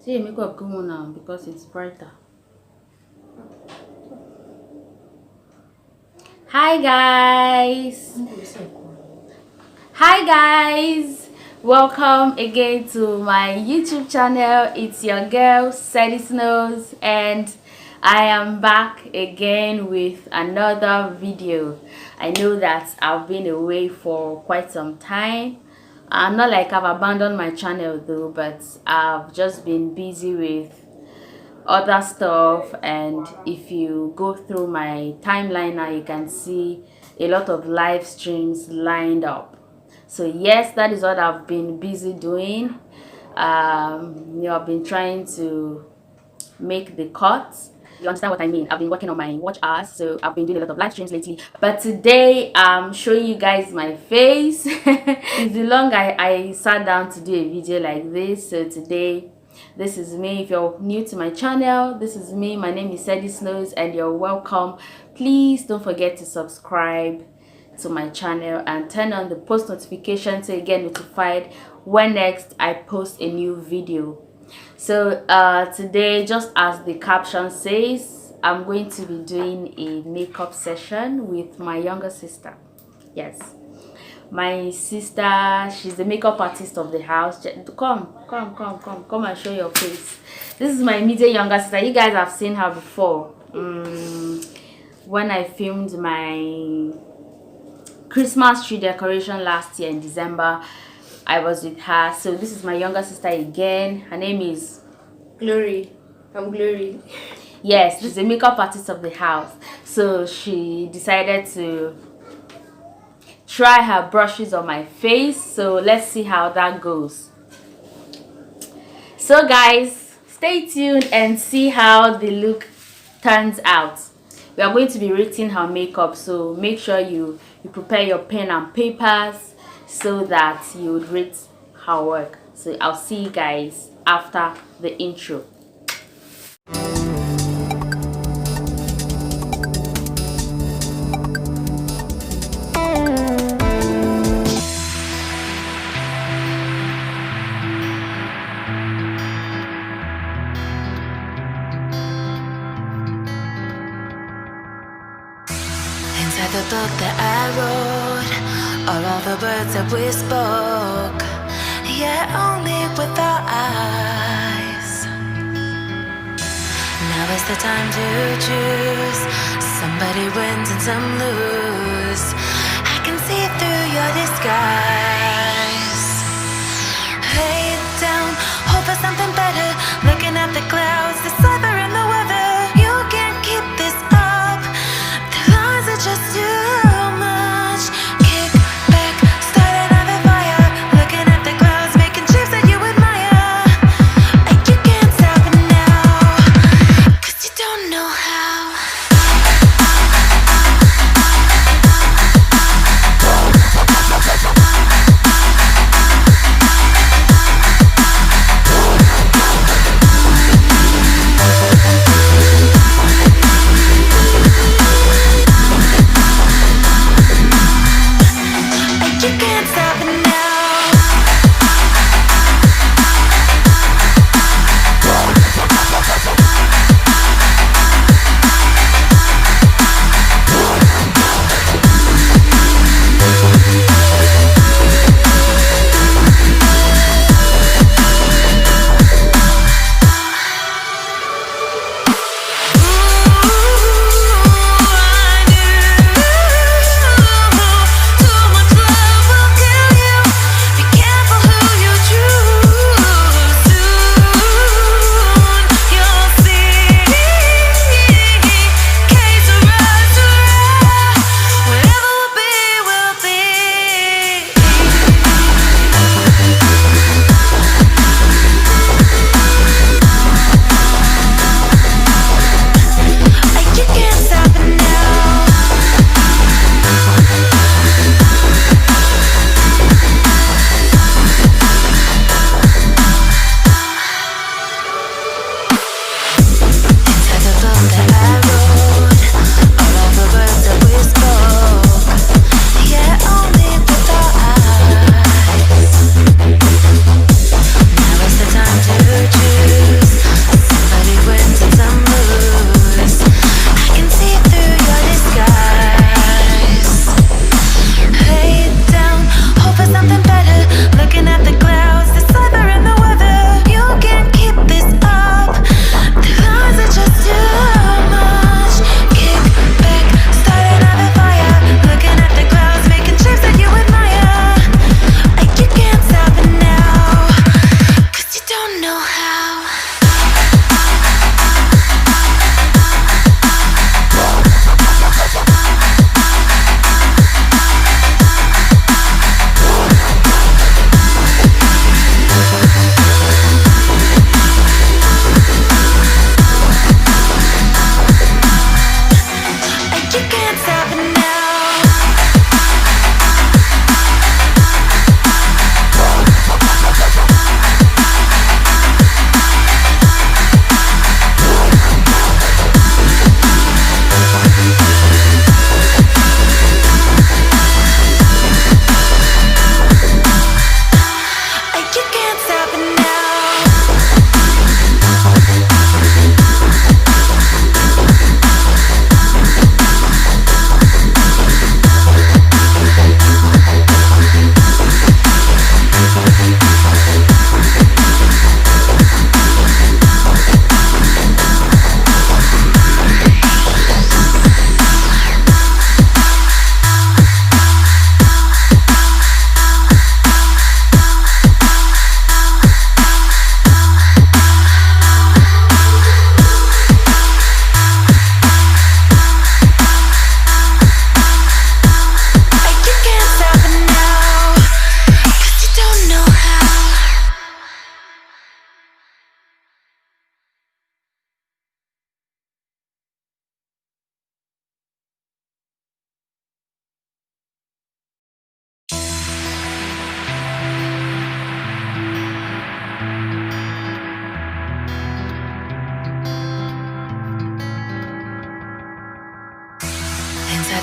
See your makeup come on now because it's brighter. Hi guys! Hi guys! Welcome again to my YouTube channel. It's your girl Seddiesnowz and I am back again with another video. I know that I've been away for quite some time. Not like I've abandoned my channel though, but I've just been busy with other stuff, and if you go through my timeline now you can see a lot of live streams lined up. So yes, that is what I've been busy doing. I've been trying to make the cuts. You understand what I mean? I've been working on my watch hours, so I've been doing a lot of live streams lately. But today I'm showing you guys my face. It's the long I sat down to do a video like this. So today, this is me. If you're new to my channel, this is me. My name is Seddiesnowz and you're welcome. Please don't forget to subscribe to my channel and turn on the post notification so you get notified when next I post a new video. So today, just as the caption says, I'm going to be doing a makeup session with my younger sister. Yes, my sister, she's the makeup artist of the house. Come and show your face. This is my immediate younger sister. You guys have seen her before. When I filmed my Christmas tree decoration last year in December, I was with her. So this is my younger sister again. Her name is Glory. I'm Glory. Yes, she's a makeup artist of the house. So she decided to try her brushes on my face. So let's see how that goes. So guys, stay tuned and see how the look turns out. We are going to be rating her makeup, so make sure you prepare your pen and papers so that you would rate her work. So I'll see you guys after the intro. Inside the book that I wrote are all the words that we spoke, yet only with our eyes. Now is the time to choose. Somebody wins and some lose. I can see through your disguise. Lay it down, hope for something better. Looking at the clouds, decipher in the weather. You can't keep this up. The lies are just too much. Kick back, start another fire. Looking at the clouds, making shapes that you admire. And you can't stop it now, 'cause you don't know how.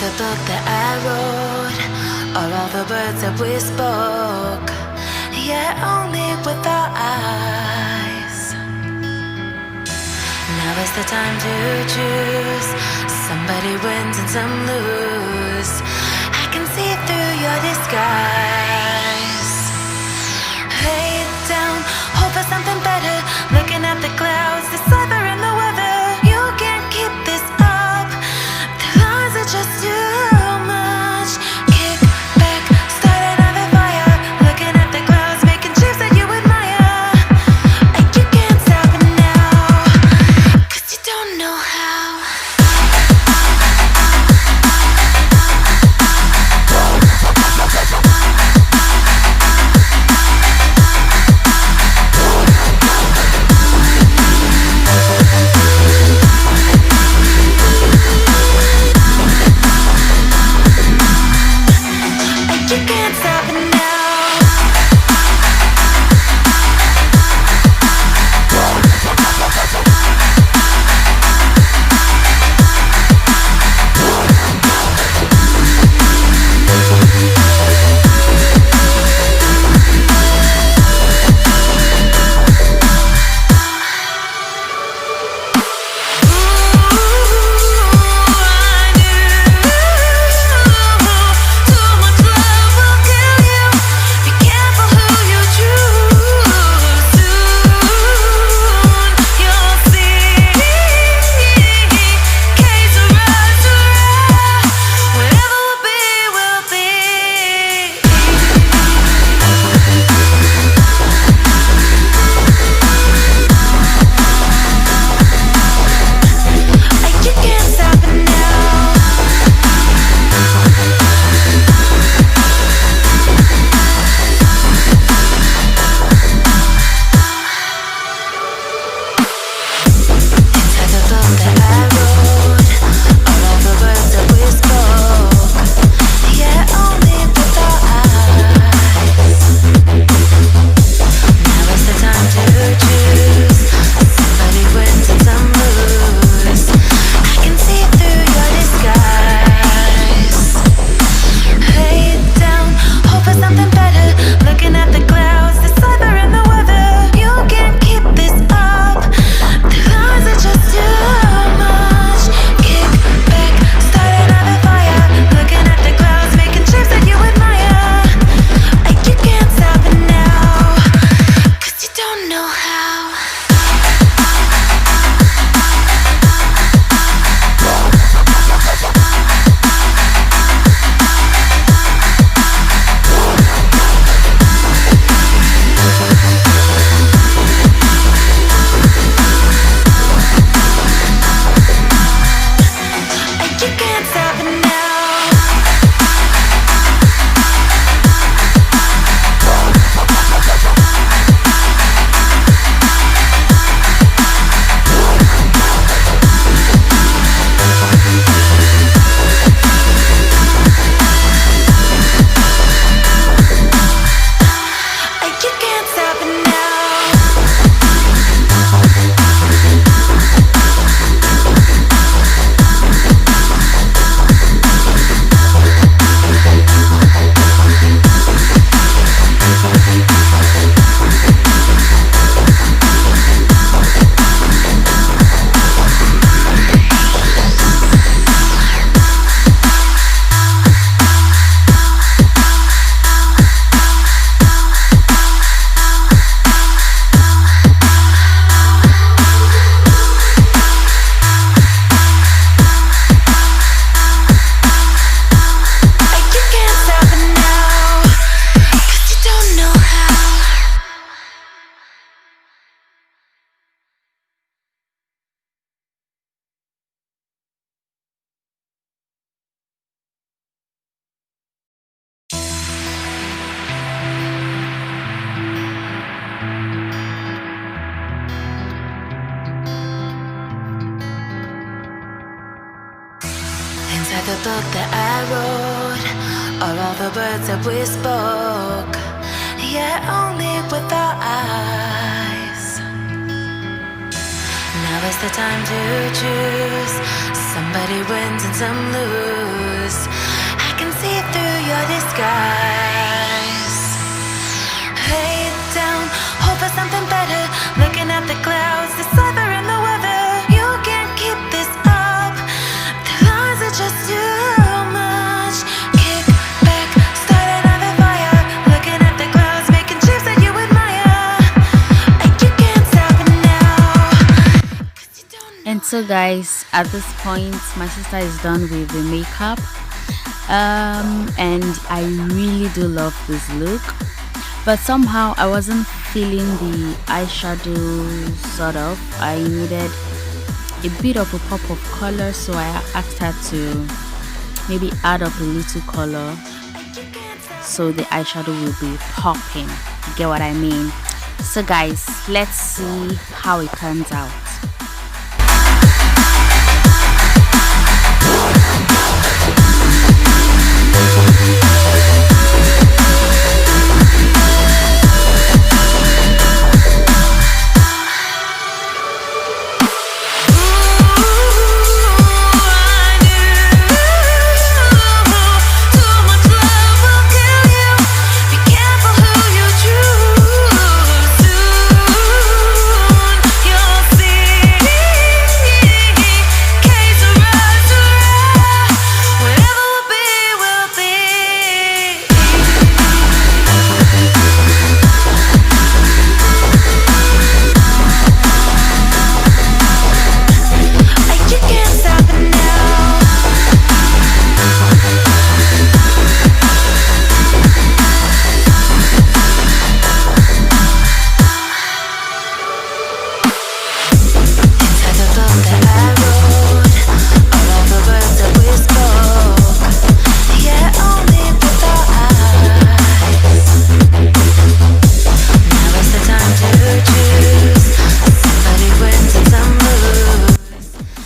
the book that I wrote, are all the words that we spoke, yet only with our eyes. Now is the time to choose. Somebody wins and some lose. I can see through your disguise. Head down, hope for something better. Looking at the clouds, deciphering the weather. You can't keep this up. The lies are just too much. Kick back, start another fire. Looking at the clouds, making shapes that you admire. And you can't stop it now, 'cause you don't know how. You can't stop it now. the book that I wrote are all the words that we spoke, yet only with our eyes. Now is the time to choose. Somebody wins and some lose. I can see through your disguise. Lay down, hope for something better. Looking at the clouds, deciphering the weather. You can't keep this up. The lies are just too much. Kick back, start another fire. Looking at the clouds, making shapes that you admire. And you can't stop it now. 'Cause you don't know. And so guys, at this point my sister is done with the makeup, and I really do love this look, but somehow I wasn't feeling the eyeshadow. Sort of, I needed a bit of a pop of color, so I asked her to maybe add up a little color so the eyeshadow will be popping. You get what I mean? So guys, let's see how it turns out.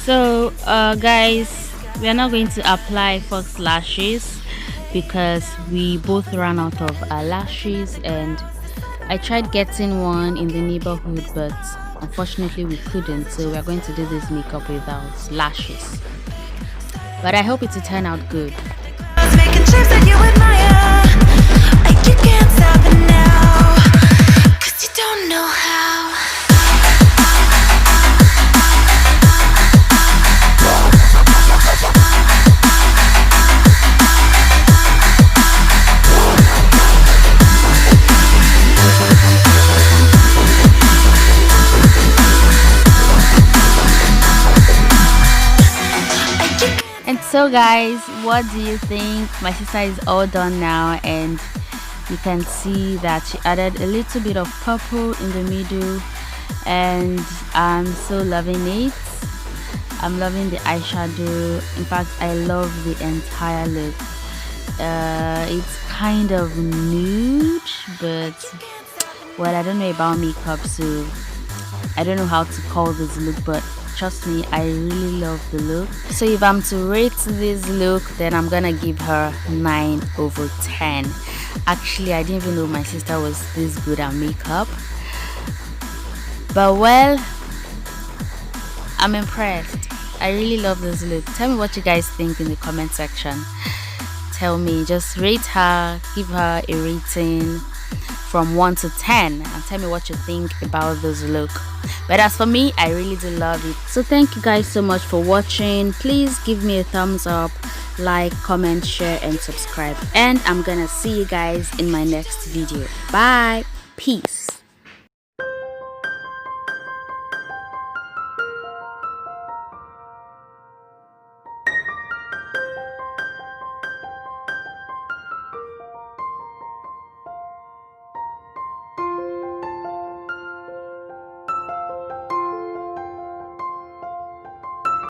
So guys, we are not going to apply false lashes because we both ran out of our lashes, and I tried getting one in the neighborhood, but unfortunately we couldn't, so we are going to do this makeup without lashes, but I hope it will turn out good. Making shapes that you admire. Like you can't stop it now. 'Cause you don't know how. And so guys, what do you think? My sister is all done now, and you can see that she added a little bit of purple in the middle, and I'm so loving it. I'm loving the eyeshadow. In fact, I love the entire look. It's kind of nude, but well, I don't know about makeup, so I don't know how to call this look, but trust me, I really love the look. So if I'm to rate this look, then I'm gonna give her 9/10. Actually, I didn't even know my sister was this good at makeup, but well, I'm impressed. I really love this look. Tell me what you guys think in the comment section. Tell me, just rate her, give her a rating from 1 to 10, and tell me what you think about this look. But as for me, I really do love it. So thank you guys so much for watching. Please give me a thumbs up, like, comment, share, and subscribe, and I'm gonna see you guys in my next video. Bye, peace.